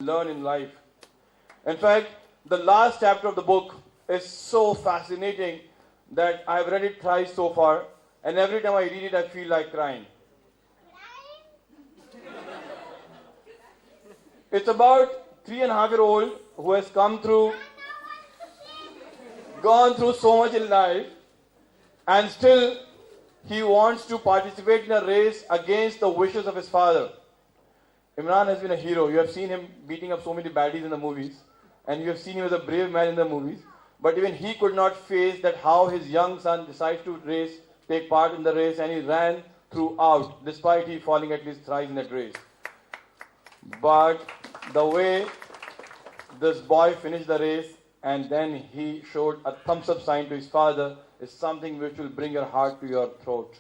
learn in life. In fact, the last chapter of the book is so fascinating that I've read it thrice so far, and every time I read it, I feel like crying. It's about 3.5-year-old who has gone through so much in life, and still he wants to participate in a race against the wishes of his father. Emraan has been a hero. You have seen him beating up so many baddies in the movies, and you have seen him as a brave man in the movies. But even he could not face that how his young son decides to take part in the race, and he ran throughout, despite he falling at least thrice in that race. But the way this boy finished the race and then he showed a thumbs up sign to his father is something which will bring your heart to your throat.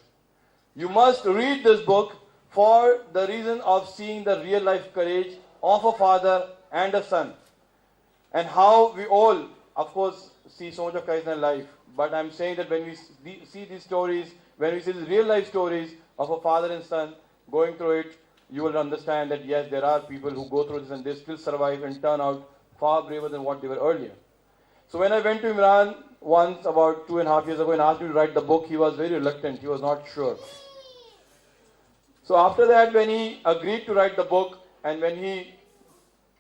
You must read this book for the reason of seeing the real life courage of a father and a son. And how we all, of course, see so much of Christ in our life. But I'm saying that when we see these stories, when we see these real life stories of a father and son going through it, you will understand that yes, there are people who go through this and they still survive and turn out far braver than what they were earlier. So when I went to Emraan once about 2.5 years ago and asked me to write the book, he was very reluctant. He was not sure. So after that, when he agreed to write the book and when he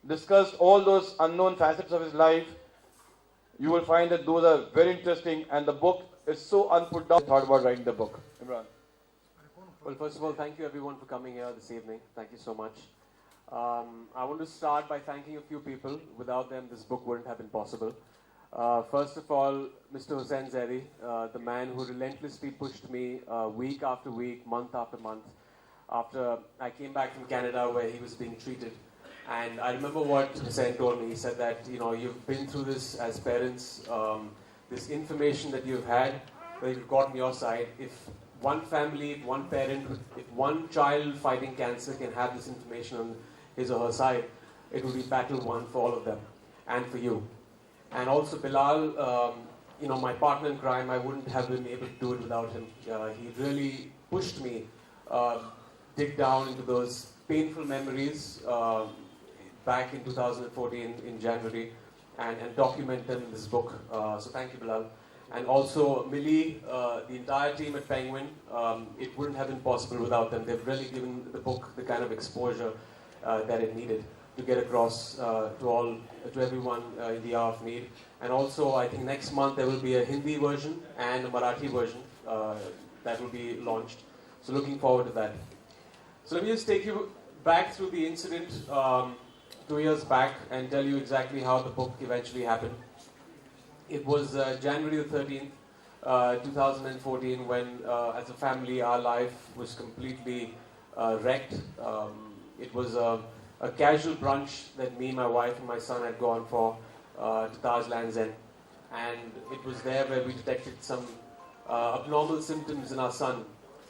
discussed all those unknown facets of his life, you will find that those are very interesting and the book is so unput down. Thought about writing the book. Emraan. Well, first of all, thank you everyone for coming here this evening. Thank you so much. I want to start by thanking a few people. Without them, this book wouldn't have been possible. First of all, Mr. Hussain Zaidi, the man who relentlessly pushed me week after week, month after month, after I came back from Canada where he was being treated. And I remember what Hussain told me. He said that, you know, you've been through this as parents, this information that you've had, that you've got on your side. If one family, if one parent, if one child fighting cancer can have this information on his or her side, it will be battle won for all of them and for you. And also Bilal, you know, my partner in crime, I wouldn't have been able to do it without him. He really pushed me dig down into those painful memories back in 2014 in January and document them in this book. So thank you, Bilal. And also Millie, the entire team at Penguin, it wouldn't have been possible without them. They've really given the book the kind of exposure that it needed to get across to everyone in the hour of need. And also, I think next month there will be a Hindi version and a Marathi version that will be launched. So looking forward to that. So let me just take you back through the incident 2 years back and tell you exactly how the book eventually happened. It was January the 13th, 2014, when as a family our life was completely wrecked. It was a casual brunch that me, my wife and my son had gone for to Taj Lands End. And it was there where we detected some abnormal symptoms in our son.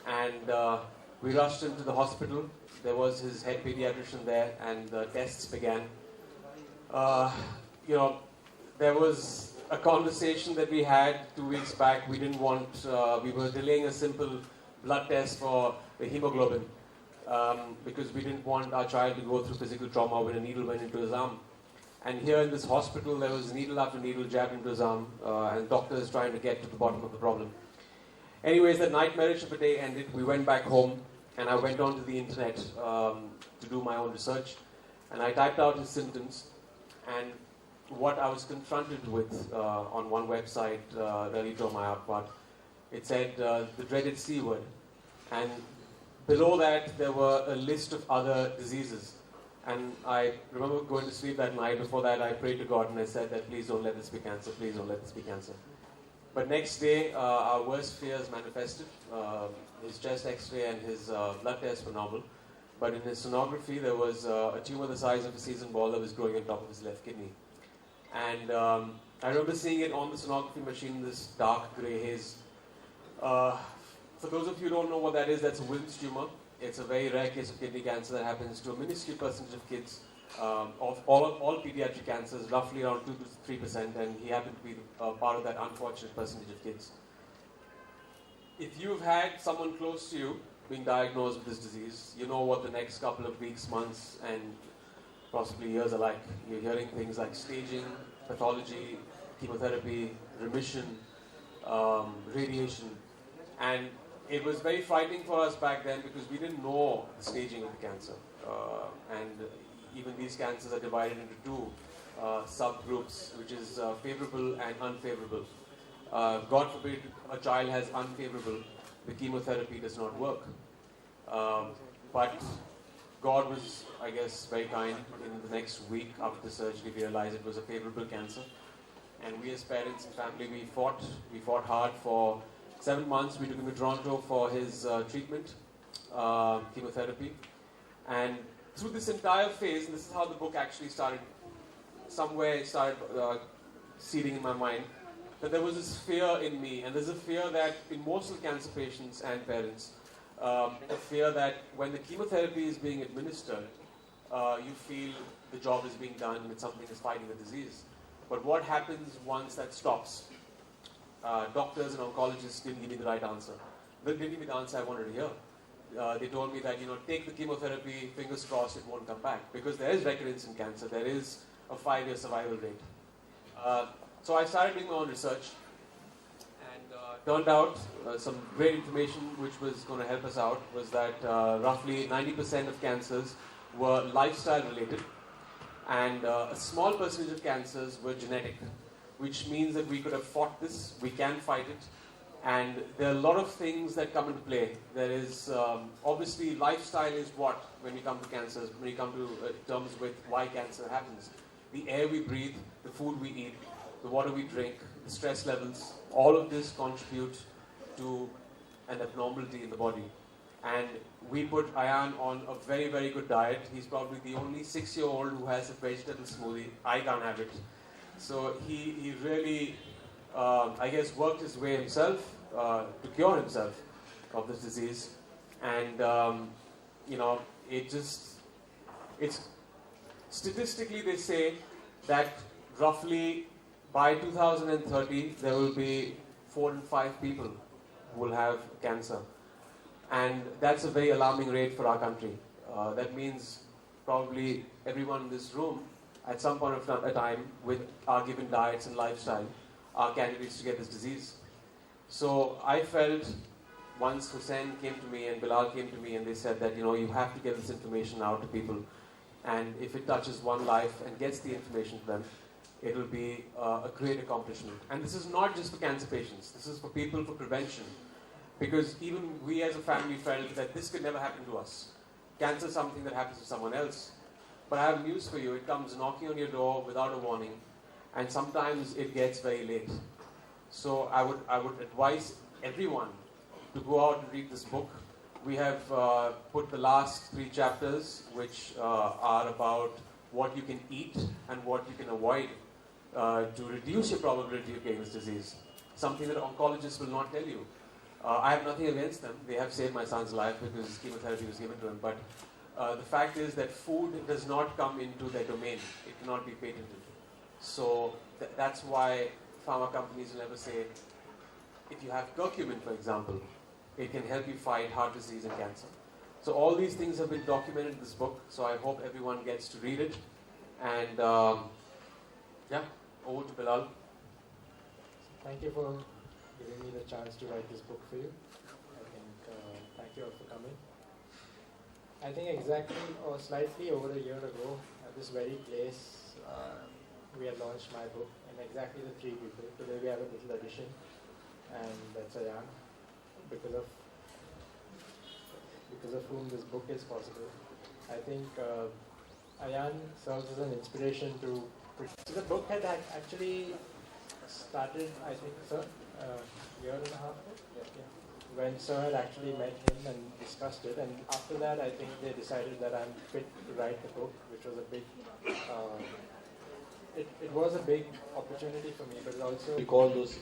And we rushed him to the hospital. There was his head pediatrician there and the tests began. You know, there was a conversation that we had 2 weeks back. We didn't want, we were delaying a simple blood test for the hemoglobin because we didn't want our child to go through physical trauma when a needle went into his arm. And here in this hospital, there was needle after needle jabbed into his arm, and doctors trying to get to the bottom of the problem. Anyways, that nightmarish of a day ended. We went back home, and I went onto the internet to do my own research. And I typed out his symptoms, and what I was confronted with on one website really drove my heart apart. It said the dreaded C word. And below that, there were a list of other diseases. And I remember going to sleep that night. Before that, I prayed to God and I said that please don't let this be cancer, please don't let this be cancer. But next day, our worst fears manifested. His chest x-ray and his blood tests were normal. But in his sonography, there was a tumor the size of a seasoned ball that was growing on top of his left kidney. And I remember seeing it on the sonography machine, this dark grey haze. For those of you who don't know what that is, that's a Wilms tumor. It's a very rare case of kidney cancer that happens to a minuscule percentage of kids. Of all pediatric cancers, roughly around 2 to 3%, and he happened to be part of that unfortunate percentage of kids. If you've had someone close to you being diagnosed with this disease, you know what the next couple of weeks, months, and possibly years are like. You're hearing things like staging, pathology, chemotherapy, remission, radiation. And it was very frightening for us back then because we didn't know the staging of the cancer. And even these cancers are divided into two subgroups, which is favorable and unfavorable. God forbid a child has unfavorable, the chemotherapy does not work. But God was, I guess, very kind. In the next week after the surgery, we realized it was a favorable cancer. And we as parents and family, we fought hard for 7 months. We took him to Toronto for his treatment, chemotherapy. And through this entire phase, and this is how the book actually started, somewhere it started seeding in my mind, that there was this fear in me, and there's a fear that in most of cancer patients and parents, a fear that when the chemotherapy is being administered, you feel the job is being done and something is fighting the disease. But what happens once that stops? Doctors and oncologists didn't give me the right answer. They didn't give me the answer I wanted to hear. They told me that, take the chemotherapy, fingers crossed it won't come back. Because there is recurrence in cancer. There is a 5-year survival rate. So I started doing my own research. And turned out some great information which was going to help us out was that roughly 90% of cancers were lifestyle related. And a small percentage of cancers were genetic. Which means that we could have fought this, we can fight it. And there are a lot of things that come into play. There is, obviously, lifestyle is what, when we come to cancers, when we come to terms with why cancer happens. The air we breathe, the food we eat, the water we drink, the stress levels, all of this contribute to an abnormality in the body. And we put Ayan on a very, very good diet. He's probably the only 6-year-old who has a vegetable smoothie. I can't have it. So he really, I guess, worked his way himself to cure himself of this disease. And, it's statistically they say that roughly by 2030 there will be 4 in 5 people who will have cancer. And that's a very alarming rate for our country. That means probably everyone in this room at some point of a time, with our given diets and lifestyle, are candidates to get this disease. So I felt once Hussein came to me and Bilal came to me and they said that, you have to get this information out to people. And if it touches one life and gets the information to them, it will be a great accomplishment. And this is not just for cancer patients. This is for people for prevention. Because even we as a family felt that this could never happen to us. Cancer is something that happens to someone else. But I have news for you. It comes knocking on your door without a warning, and sometimes it gets very late. So I would advise everyone to go out and read this book. We have put the last 3 chapters, which are about what you can eat and what you can avoid to reduce your probability of getting this disease. Something that oncologists will not tell you. I have nothing against them. They have saved my son's life because chemotherapy was given to him. But the fact is that food does not come into their domain. It cannot be patented. So that's why pharma companies will never say, if you have curcumin, for example, it can help you fight heart disease and cancer. So all these things have been documented in this book. So I hope everyone gets to read it. And over to Bilal. Thank you for giving me the chance to write this book for you. Thank you all for coming. I think exactly or slightly over a year ago at this very place we had launched my book, and exactly the 3 people. Today we have a little addition, and that's Ayan, because of whom this book is possible. I think Ayan serves as an inspiration to. So the book had actually started, I think, sir, a year and a half ago, when Sir had actually met him and discussed it, and after that I think they decided that I'm fit to write the book, which was a big, it was a big opportunity for me, but it also... Recall those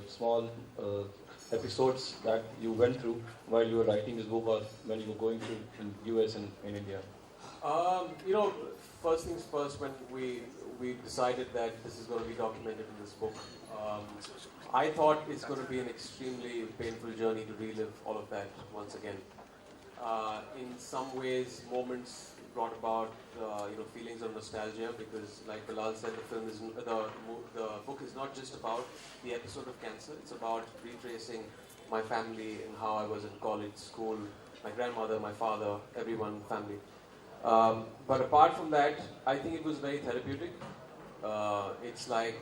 small episodes that you went through while you were writing this book, or when you were going through in US and in India? First things first, when we decided that this is going to be documented in this book, I thought it's going to be an extremely painful journey to relive all of that once again. In some ways, moments brought about feelings of nostalgia, because, like Bilal said, the book is not just about the episode of cancer. It's about retracing my family and how I was in college, school, my grandmother, my father, everyone, family. But apart from that, I think it was very therapeutic. It's like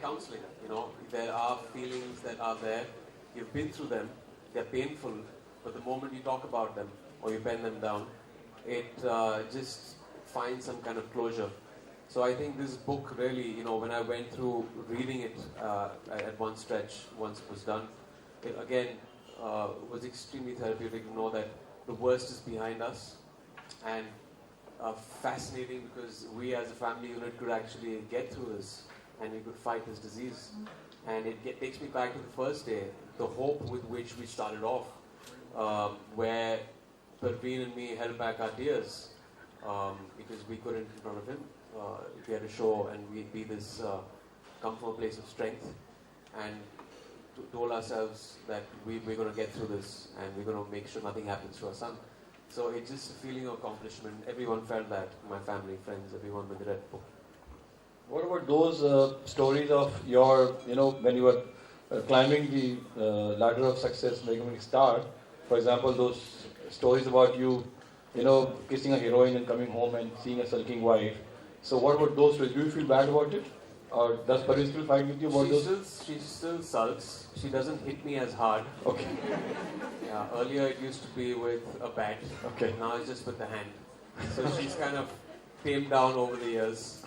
counseling, There are feelings that are there. You've been through them. They're painful. But the moment you talk about them or you pen them down, it just finds some kind of closure. So I think this book really, when I went through reading it at one stretch, once it was done, it again was extremely therapeutic to know that the worst is behind us. And fascinating, because we as a family unit could actually get through this and we could fight this disease. And it takes me back to the first day, the hope with which we started off, where Parveen and me held back our tears. It because we couldn't in front of him. We had a show and we'd be this, come from a place of strength and told ourselves that we're going to get through this and we're going to make sure nothing happens to our son. So it's just a feeling of accomplishment. Everyone felt that, my family, friends, everyone when they read the book. What about those stories of your, when you were climbing the ladder of success, becoming a star? For example, those stories about you, kissing a heroine and coming home and seeing a sulking wife. So what about those stories? Do you feel bad about it? Or does Paris still fight with you about those? She still sulks. She doesn't hit me as hard. Okay. Yeah, earlier it used to be with a bat. Okay. Now it's just with the hand. So she's kind of tamed down over the years.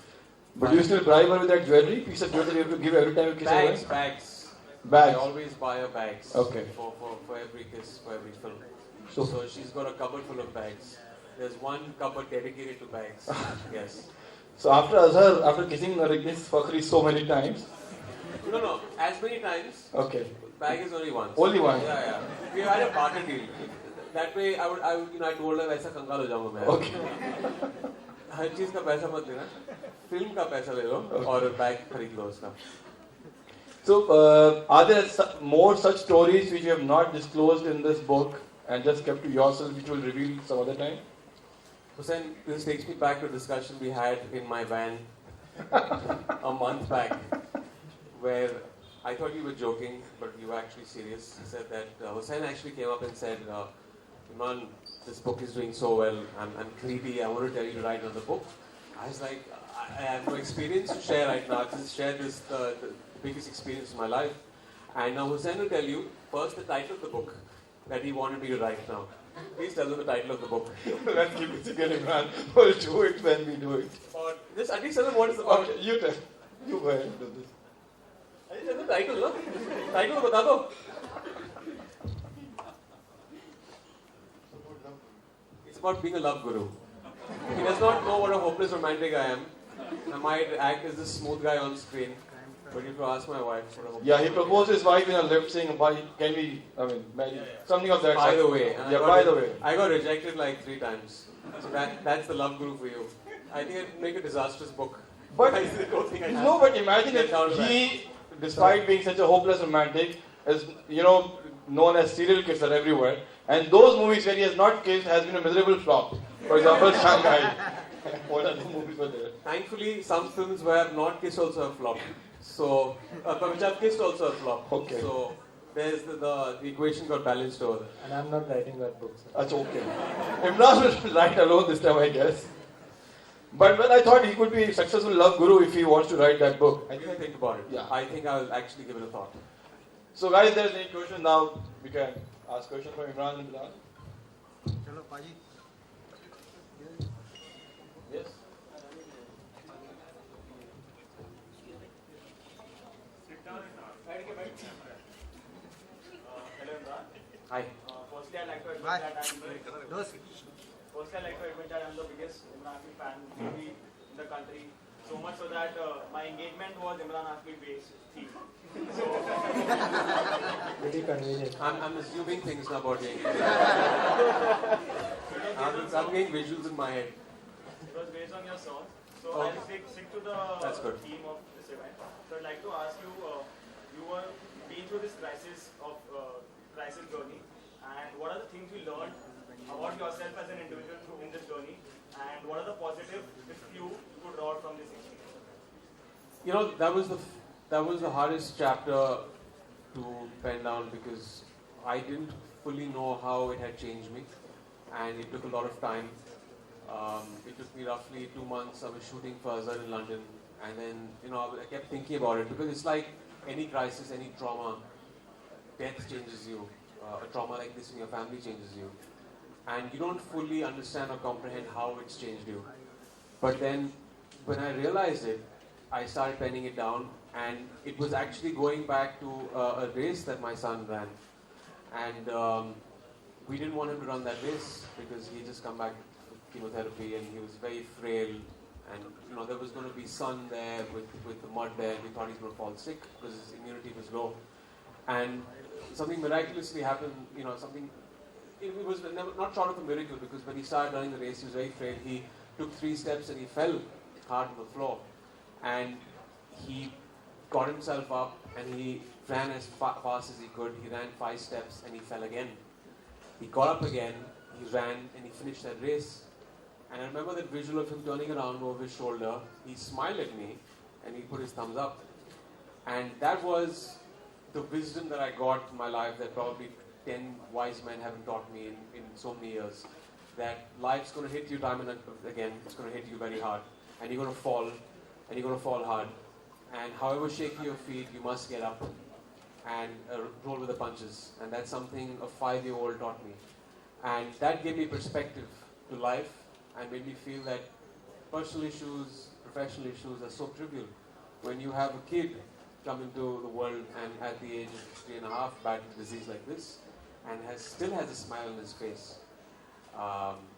But do you still bribe her with that jewelry? Piece of jewelry you have to give every time you kiss her? Bags. Bags. I always buy her bags. Okay. For every kiss, for every film. So she's got a cupboard full of bags. There's one cupboard dedicated to bags. Yes. So after Azhar, after kissing this fuckery so many times? No, as many times. Okay. Bag is only once. Only one? Yeah. We had a barter deal. That way, I told her, वैसा कंगाल हो जाऊंगा मैं. Okay. हर चीज का पैसा मत देना. फिल्म का पैसा ले लो और बैग खरीद लो उसका. So, are there more such stories which you have not disclosed in this book and just kept to yourself, which you will reveal some other time? Hussain, this takes me back to a discussion we had in my van a month back, where I thought you were joking, but you were actually serious. He said that Hussain actually came up and said, Emraan, this book is doing so well. I'm greedy. I want to tell you to write another book. I was like, I have no experience to share right now. I just share this the biggest experience of my life. And now Hussain will tell you first the title of the book that he wanted me to write now. Please tell them the title of the book. Let's keep it secret, Emraan. We'll do it when we do it. Or just at least tell them what it's about. Okay, you tell. You go ahead and do this. I just tell the title, no? Title bata do. It's about being a love guru. He does not know what a hopeless romantic I am. I might act as this smooth guy on screen. But you have to ask my wife for a hopeless. Yeah, he proposed his wife in a lift saying, why can we, marry? Something of that By sort. the way. By the way. I got rejected like 3 times. So that's the love guru for you. I think I'd make a disastrous book. But, I don't think I'd no, but imagine get down to if he, despite being such a hopeless romantic, is, known as serial kisser everywhere. And those movies where he has not kissed has been a miserable flop. For example, Shanghai. What other movies were there? Thankfully, some films where I have not kissed also have flopped. So, which I've kissed also have flopped. Okay. So, there's the equation got balanced over. And I'm not writing that book. That's okay. Emraan will write alone this time, I guess. But I thought he could be a successful love guru if he wants to write that book. I think think about it. Yeah. I think I'll actually give it a thought. So guys, there's any question now. We can ask questions from Emraan and Bilal. Hello, Paji. Yes. Hello, Emraan. Hi. Firstly, I'd like to admit Bye. that I'm the biggest Emraan Hashmi fan maybe in the country. So much so that my engagement was Emraan Hashmi based theme. So Pretty convenient. I'm assuming things now about you. I'm getting visuals in my head. it was based on your song. So Okay. I'll stick to the That's good. theme of this event. So I'd like to ask you, you were been through this crisis journey, and what are the things you learned about yourself as an individual in this journey, and what are the positive if you could draw from this experience? That was the hardest chapter to pen down because I didn't fully know how it had changed me, and it took a lot of time. It took me roughly 2 months. I was shooting for Azhar in London, and then I kept thinking about it because it's like any crisis, any trauma. Death changes you. A trauma like this in your family changes you, and you don't fully understand or comprehend how it's changed you. But then, when I realized it, I started penning it down, and it was actually going back to a race that my son ran, and we didn't want him to run that race because he just come back with chemotherapy and he was very frail, and there was going to be sun there with the mud there. We thought he was going to fall sick because his immunity was low, and something miraculously happened. It was not short of a miracle because when he started running the race, he was very frail. He took 3 steps and he fell hard on the floor. And he got himself up and he ran as fast as he could. He ran 5 steps and he fell again. He got up again, he ran and he finished that race. And I remember that visual of him turning around over his shoulder. He smiled at me and he put his thumbs up. And that was the wisdom that I got in my life that probably 10 wise men haven't taught me in so many years. That life's going to hit you time and again. It's going to hit you very hard. And you're going to fall. And you're going to fall hard. And however shaky your feet, you must get up and roll with the punches. And that's something a 5-year-old taught me. And that gave me perspective to life and made me feel that personal issues, professional issues are so trivial. When you have a kid come into the world and at the age of 3.5 battle a disease like this and still has a smile on his face.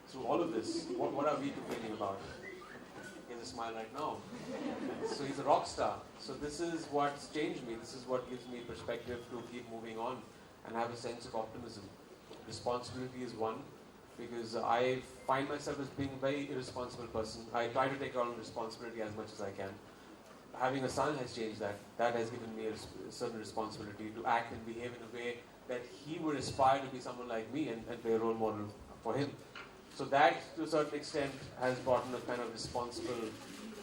Through all of this, what are we complaining about? He has a smile right now. So he's a rock star. So this is what's changed me. This is what gives me perspective to keep moving on and have a sense of optimism. Responsibility is one, because I find myself as being a very irresponsible person. I try to take on responsibility as much as I can. Having a son has changed that. That has given me a certain responsibility to act and behave in a way that he would aspire to be someone like me and be a role model for him. So that, to a certain extent, has brought in a kind of responsible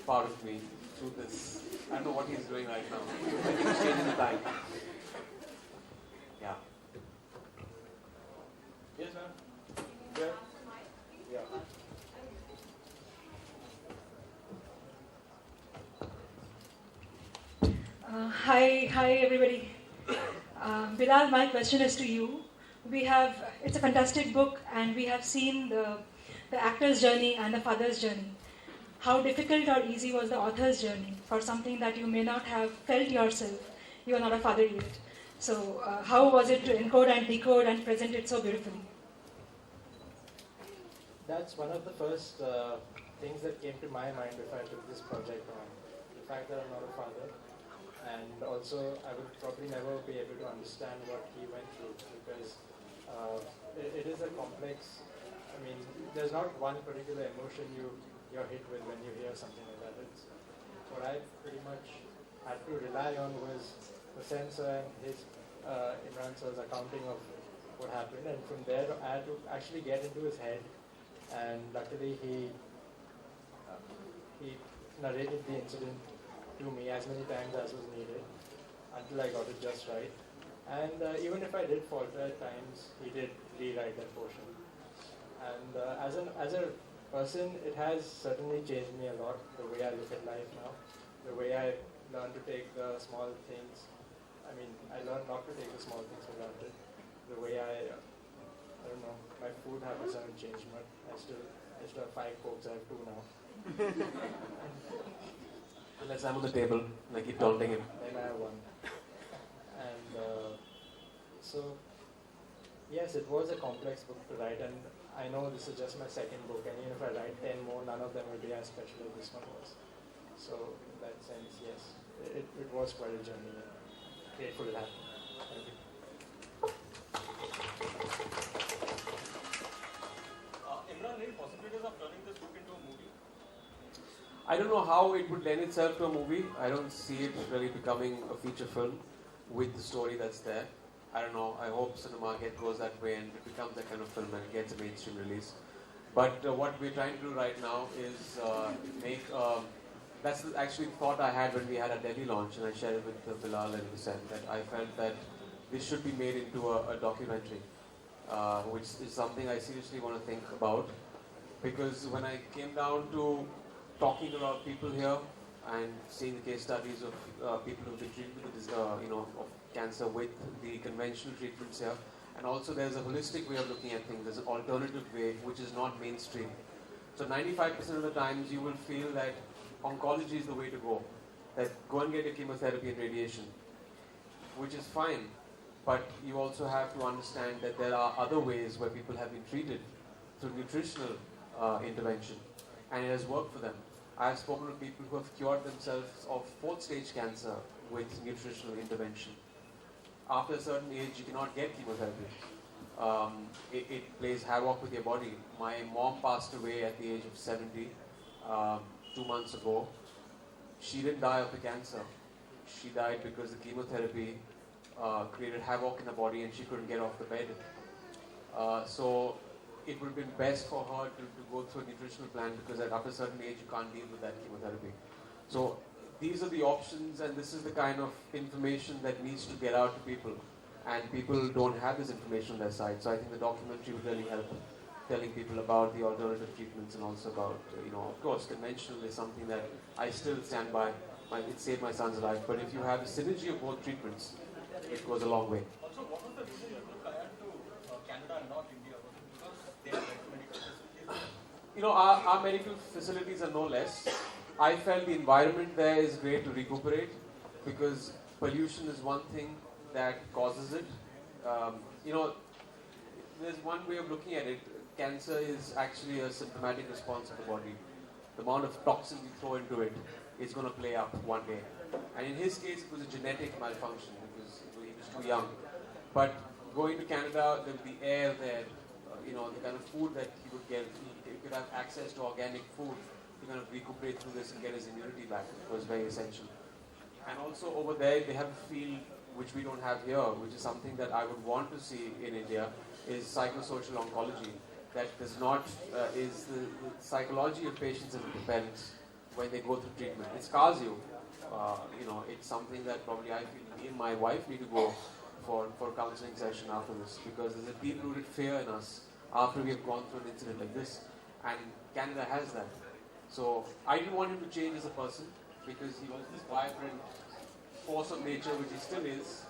part of me through this. I don't know what he's doing right now. I think he's changing the time. Yeah. Yes, ma'am. Yeah. Yeah. Hi everybody. Bilal, my question is to you. It's a fantastic book and we have seen the actor's journey and the father's journey. How difficult or easy was the author's journey for something that you may not have felt yourself? You are not a father yet. So how was it to encode and decode and present it so beautifully? That's one of the first things that came to my mind before I took this project on. The fact that I'm not a father. And also, I would probably never be able to understand what he went through because it is a complex. I mean, there's not one particular emotion you're hit with when you hear something like that. What I pretty much had to rely on was the censor and his Emraan sir's accounting of what happened, and from there I had to actually get into his head. And luckily, he narrated the incident to me as many times as was needed until I got it just right. And even if I did falter at times, he did rewrite that portion. And as a person, it has certainly changed me a lot, the way I look at life now, the way I learn to take the small things. I mean, I learned not to take the small things for granted. The way I don't know, my food habits haven't changed much. I still have 5 Cokes, I have 2 now. Unless I'm on the table, I keep taunting him. Then I have 1. And so, yes, it was a complex book to write, and I know this is just my 2nd book, and even if I write 10 more, none of them will be as special as this one was. So, in that sense, yes, it was quite a journey, and grateful it happened. Thank you. Emraan, any possibilities of turning this book into a movie? I don't know how it would lend itself to a movie. I don't see it really becoming a feature film with the story that's there. I don't know. I hope cinema goes that way and it becomes that kind of film and gets a mainstream release. But what we're trying to do right now is make... that's actually the thought I had when we had our Delhi launch, and I shared it with Bilal and Hussain, that I felt that this should be made into a documentary, which is something I seriously want to think about. Because when I came down to talking to a lot of people here and seeing the case studies of people who've been treated with this, of cancer with the conventional treatments here, and also there's a holistic way of looking at things. There's an alternative way which is not mainstream. So 95% of the times you will feel that oncology is the way to go. That go and get your chemotherapy and radiation, which is fine. But you also have to understand that there are other ways where people have been treated through nutritional intervention, and it has worked for them. I've spoken to people who have cured themselves of 4th stage cancer with nutritional intervention. After a certain age, you cannot get chemotherapy. It plays havoc with your body. My mom passed away at the age of 70 2 months ago. She didn't die of the cancer. She died because the chemotherapy created havoc in her body and she couldn't get off the bed. So it would have been best for her to go through a nutritional plan because at after a certain age you can't deal with that chemotherapy. So these are the options and this is the kind of information that needs to get out to people. And people don't have this information on their side. So I think the documentary would really help telling people about the alternative treatments and also about, of course, conventional is something that I still stand by. It saved my son's life. But if you have a synergy of both treatments, it goes a long way. Also, what was the reason you took Kayan to Canada and not India? Was it because they have medical facilities? Our medical facilities are no less. I felt the environment there is great to recuperate because pollution is one thing that causes it. There's one way of looking at it. Cancer is actually a symptomatic response of the body. The amount of toxin you throw into it is going to play up one day. And in his case, it was a genetic malfunction because he was too young. But going to Canada, the air there, the kind of food that he would get, he could have access to organic food to kind of recuperate through this and get his immunity back. It was very essential. And also over there, they have a field which we don't have here, which is something that I would want to see in India, is psychosocial oncology. That does not, is the psychology of patients and parents when they go through treatment. It scars you. It's something that probably I feel me and my wife need to go for a counseling session after this because there's a deep-rooted fear in us after we have gone through an incident like this. And Canada has that. So I didn't want him to change as a person because he was this vibrant force of nature, which he still is.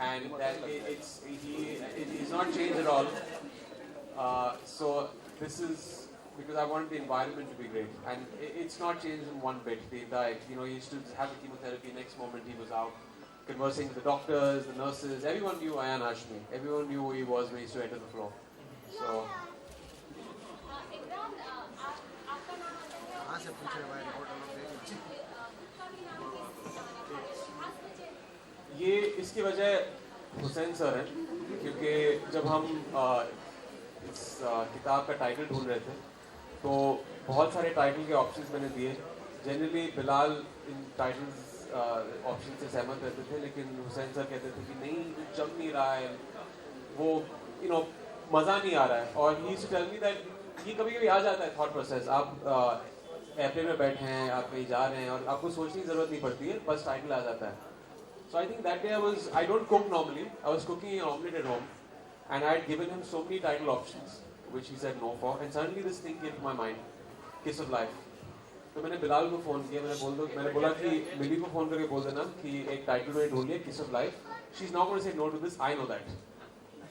And that he's not changed at all. So this is because I wanted the environment to be great, and it's not changed in one bit. The entire, he used to have the chemotherapy. Next moment he was out conversing with the doctors, the nurses. Everyone knew Emraan Hashmi. Everyone knew who he was when he used to enter the floor. So. कहाँ से पूछ रहे भाई reporter लोग देख ये इसकी वजह हुसैन सर है क्योंकि जब हम इस किताब का टाइटल ढूंढ रहे थे तो बहुत सारे टाइटल के ऑप्शंस मैंने दिए. जनरली बिलाल इन टाइटल्स ऑप्शन से सहमत रहते थे लेकिन हुसैन सर कहते थे कि नहीं जम नहीं रहा है, वो मज़ा नहीं आ रहा है. और he used to tell me that ये कभी कभी आ जाता है थॉट प्रोसेस. आप एयरप्लेन में बैठे हैं, आप कहीं जा रहे हैं और आपको सोचने की ज़रूरत नहीं पड़ती है, बस टाइटल आ जाता है. So I think that day I don't cook normally. I was cooking an omelette at home and I had given him so many title options which he said no for, and suddenly this thing came to my mind, Kiss of Life. तो मैंने बिलाल को phone किया, मैंने बोला कि मिली को phone करके बोल देना कि एक टाइटल मैंने ढूंढ लिया, Kiss of Life. She's not going to say no to this, I know that.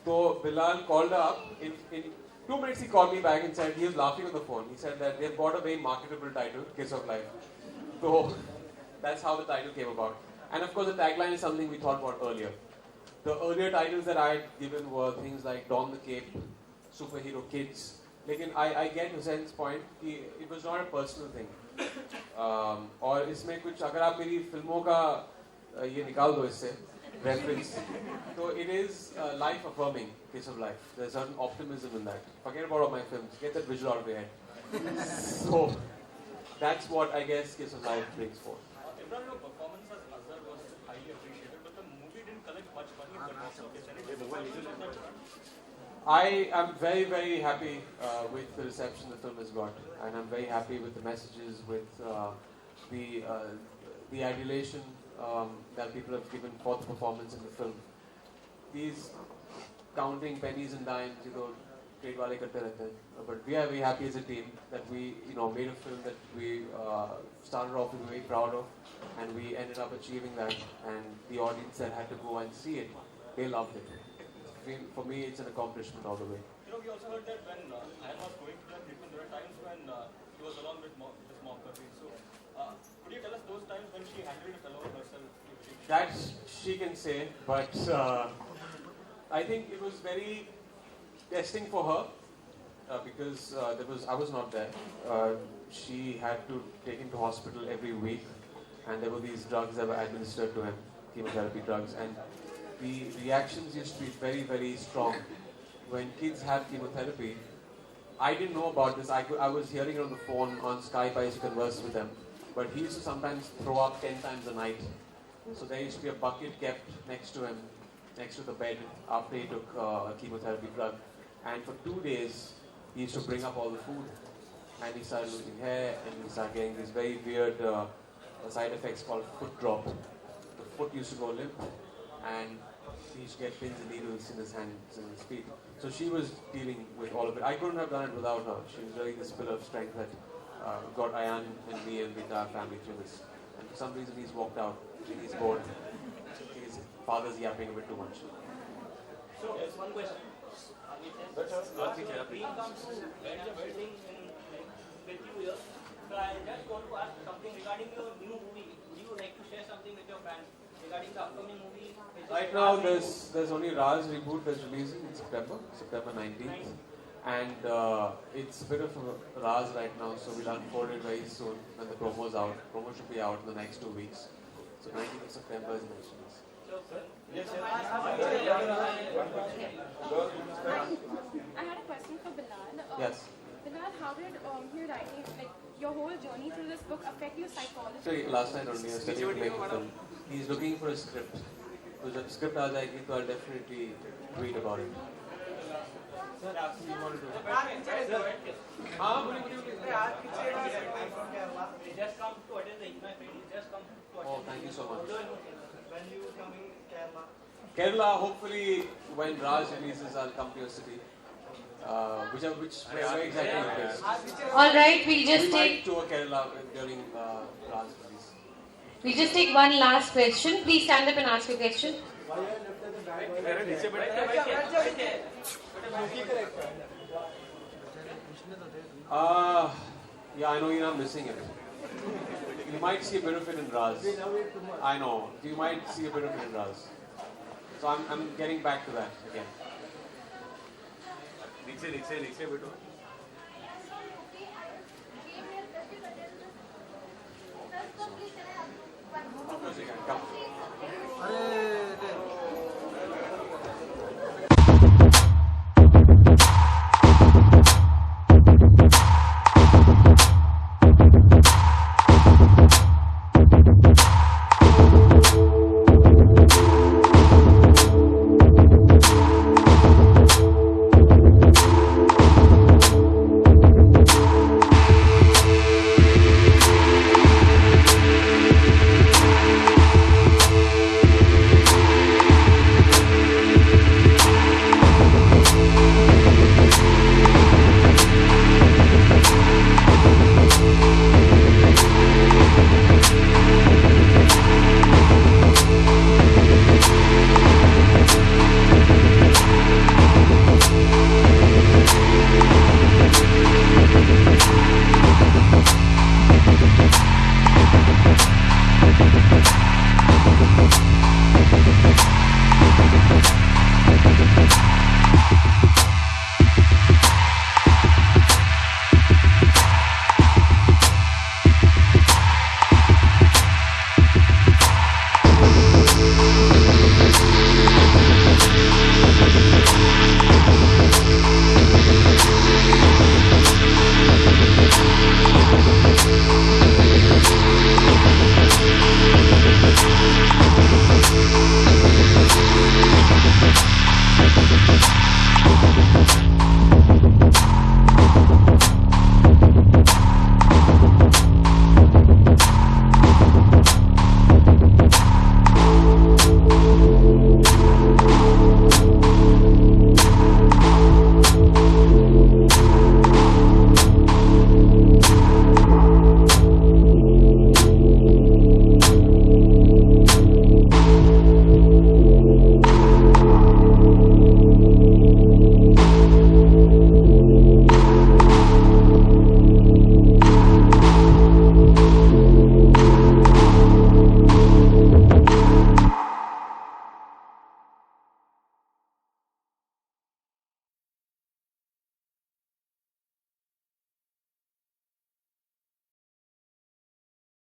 So Bilal called her up. In 2 minutes he called me back and said, he was laughing on the phone. He said that they've got a very marketable title, Kiss of Life. So that's how the title came about. And of course the tagline is something we thought about earlier. The earlier titles that I had given were things like Don the Cape, Superhero Kids. Lekin I get Hussein's point, it was not a personal thing. और इसमें कुछ अगर आप मेरी फिल्मों का ये निकाल दो इससे reference, so it is life affirming, Kiss of Life. There's certain optimism in that. Forget about all my films, get that visual out of your head. So that's what I guess Kiss of Life brings forth. Emraan, your performance as Azhar was highly appreciated, but the movie didn't collect much money in the box office. Any disappointment on that front? I am very, very happy with the reception the film has got, and I'm very happy with the messages, with the adulation that people have given for the performance in the film. These counting pennies and dimes, trade wale karte rehte hain. But we are very happy as a team that we, made a film that we started off with very proud of, and we ended up achieving that. And the audience that had to go and see it, they loved it. For me, it's an accomplishment all the way. We also heard that when Ayan was going through that treatment, there were times when he was along with his mom, Kabir. So, could you tell us those times when she handled it alone herself? That she can say, but I think it was very testing for her because I was not there. She had to take him to hospital every week, and there were these drugs that were administered to him, chemotherapy drugs, and the reactions used to be very, very strong. When kids have chemotherapy, I didn't know about this. I was hearing it on the phone, on Skype. I used to converse with them. But he used to sometimes throw up 10 times a night. So there used to be a bucket kept next to him, next to the bed, after he took a chemotherapy drug. And for 2 days, he used to bring up all the food. And he started losing hair, and he started getting these very weird side effects called foot drop. The foot used to go limp, and he used to get pins and needles in his hands and his feet. So she was dealing with all of it. I couldn't have done it without her. She was really this pillar of strength that got Ayan and me and the entire family through this. And for some reason he's walked out. He's bored. His father's yapping a bit too much. So, there's one question. Dream comes to end up building with you here. So I just want to ask something regarding your new movie. Would you like to share something with your fans regarding the upcoming movie? Right now there's only Raj reboot that's releasing in September 19th. And it's a bit of a Raj right now, so we'll unfold it very soon when the promo's out. Promo should be out in the next 2 weeks. So 19th of September is the next release. I had a question for Bilal. Yes. Bilal, how did your writing, like your whole journey through this book, affect your psychology? So last night only I was studying to make a film. He's looking for a script. So the script I was like, I'll definitely tweet about it. Just come to attend the my friend. Just come to attend. Oh, thank you so much. When you coming Kerala? Kerala, hopefully when Raj releases, I'll come to your city. Where exactly it is. All right, we'll We just might take tour Kerala during Raj release. we'll just take one last question. Please stand up and ask your question. Yeah, I know you're not missing it. You might see a bit of it in Raj. I know. You might see a bit of it in Raj. So I'm getting back to that again. Of course you can. Come.